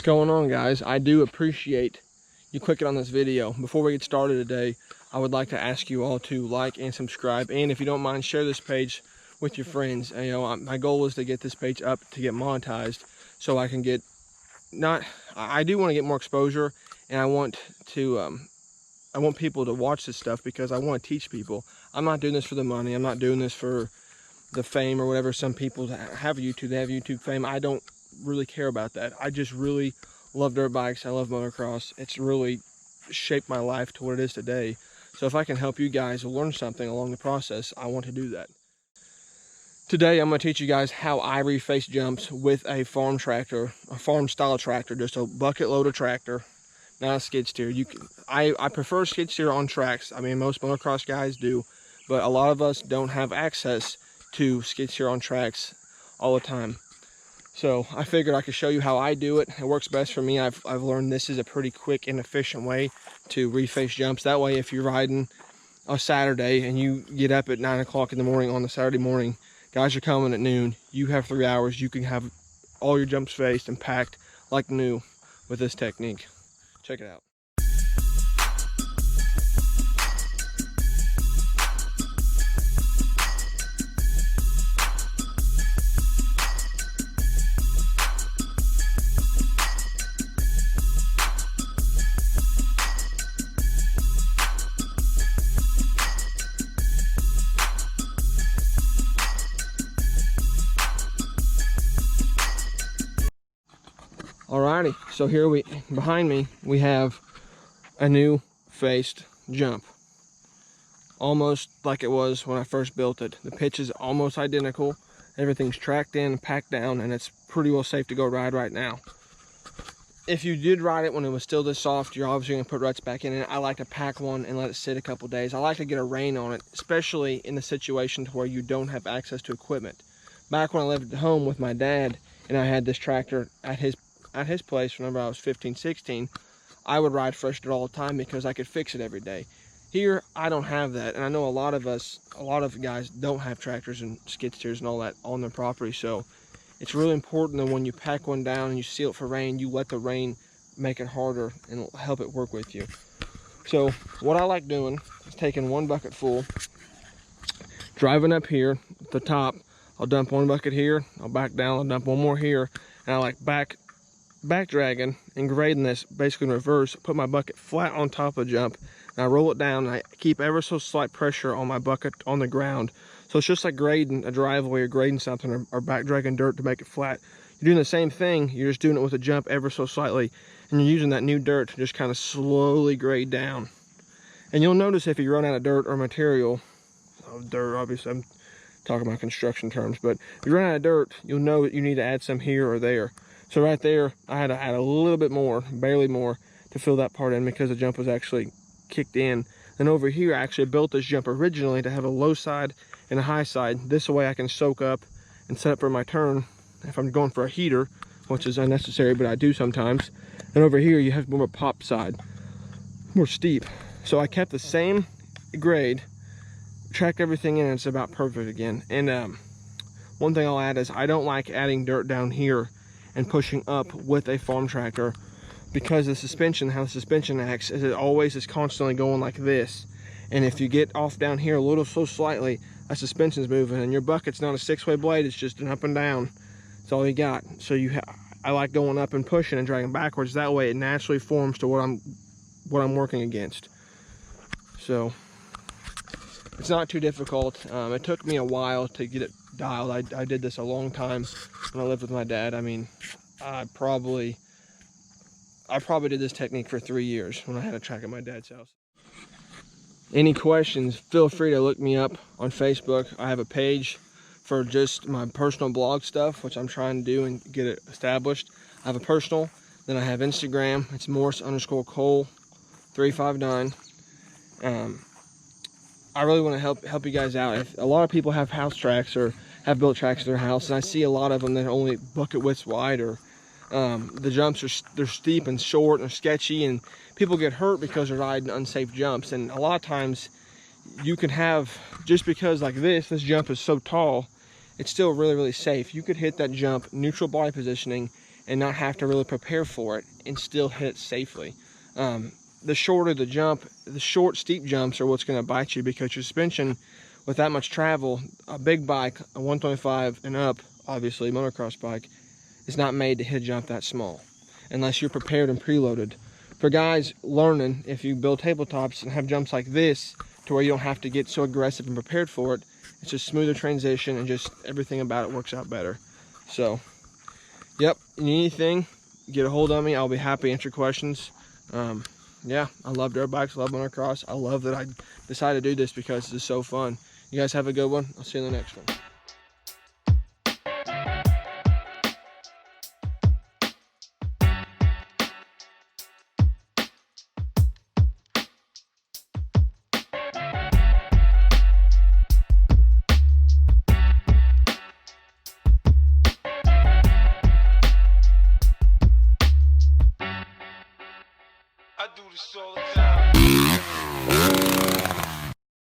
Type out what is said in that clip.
What's going on, guys? I do appreciate you clicking on this video. Before we get started today, I would like to ask you all to like and subscribe, and if you don't mind, share this page with your friends. And, you know, my goal is to get this page up to get monetized, so I can get I do want to get more exposure, and I want people to watch this stuff because I want to teach people. I'm not doing this for the money. I'm not doing this for the fame or whatever. Some people have YouTube, they have YouTube fame. I don't really care about that. I just really love dirt bikes. I love motocross. It's really shaped my life to what it is today. So if I can help you guys learn something along the process, I want to do that. Today I'm going to teach you guys how I reface jumps with a farm tractor, a farm style tractor, just a bucket loader tractor, not a skid steer. I prefer skid steer on tracks. I mean, most motocross guys do, but a lot of us don't have access to skid steer on tracks all the time. So I figured I could show you how I do it. It works best for me. I've learned this is a pretty quick and efficient way to reface jumps. That way, if you're riding a Saturday and you get up at 9 o'clock in the morning on the Saturday morning, guys are coming at noon, you have 3 hours. You can have all your jumps faced and packed like new with this technique. Check it out. Alrighty, so here behind me we have a new faced jump, almost like it was when I first built it. The pitch is almost identical. Everything's tracked in, packed down, and it's pretty well safe to go ride right now. If you did ride it when it was still this soft, you're obviously going to put ruts back in it. I like to pack one and let it sit a couple days. I like to get a rein on it, especially in the situation to where you don't have access to equipment. Back when I lived at home with my dad and I had this tractor at his place, whenever I was 15, 16, I would ride fresh dirt all the time because I could fix it every day. Here, I don't have that, and I know a lot of guys don't have tractors and skid steers and all that on their property, so it's really important that when you pack one down and you seal it for rain, you let the rain make it harder and help it work with you. So what I like doing is taking one bucket full, driving up here at the top. I'll dump one bucket here, I'll back down, I'll dump one more here, and I like back dragging and grading this basically in reverse. Put my bucket flat on top of the jump, and I roll it down, and I keep ever so slight pressure on my bucket on the ground. So it's just like grading a driveway or grading something, or back dragging dirt to make it flat. You're doing the same thing, you're just doing it with a jump ever so slightly, and you're using that new dirt to just kind of slowly grade down. And you'll notice if you run out of dirt or material, dirt, obviously I'm talking about construction terms, but if you run out of dirt, you'll know that you need to add some here or there. So right there, I had to add a little bit more, barely more, to fill that part in because the jump was actually kicked in. And over here, I actually built this jump originally to have a low side and a high side. This way I can soak up and set up for my turn if I'm going for a heater, which is unnecessary, but I do sometimes. And over here, you have more of a pop side, more steep. So I kept the same grade, tracked everything in, and it's about perfect again. And one thing I'll add is I don't like adding dirt down here and pushing up with a farm tractor, because the suspension, how the suspension acts is it always is constantly going like this, and if you get off down here a little so slightly, that suspension's moving, and your bucket's not a 6-way blade, it's just an up and down. That's all you got. So I like going up and pushing and dragging backwards. That way it naturally forms to what I'm working against. So it's not too difficult. It took me a while to get it dialed. I did this a long time when I lived with my dad. I mean, I probably did this technique for 3 years when I had a track at my dad's house. Any questions, feel free to look me up on Facebook. I have a page for just my personal blog stuff, which I'm trying to do and get it established. I have a personal, then I have Instagram. It's Morris_Cole359. I really want to help you guys out. If a lot of people have house tracks or have built tracks in their house, and I see a lot of them that are only bucket widths wide, or the jumps they're steep and short and sketchy, and people get hurt because they're riding unsafe jumps. And a lot of times you can have, just because like this jump is so tall, it's still really, really safe. You could hit that jump neutral body positioning and not have to really prepare for it and still hit safely. The shorter the jump, the short steep jumps are what's going to bite you, because your suspension with that much travel, a big bike, a 125 and up, obviously motocross bike, is not made to hit a jump that small unless you're prepared and preloaded. For guys learning, if you build tabletops and have jumps like this to where you don't have to get so aggressive and prepared for it, it's just smoother transition and just everything about it works out better. So, yep, you need anything, get a hold of me. I'll be happy to answer questions. Yeah, I love dirt bikes, I love motocross. I love that I decided to do this because this is so fun. You guys have a good one. I'll see you in the next one.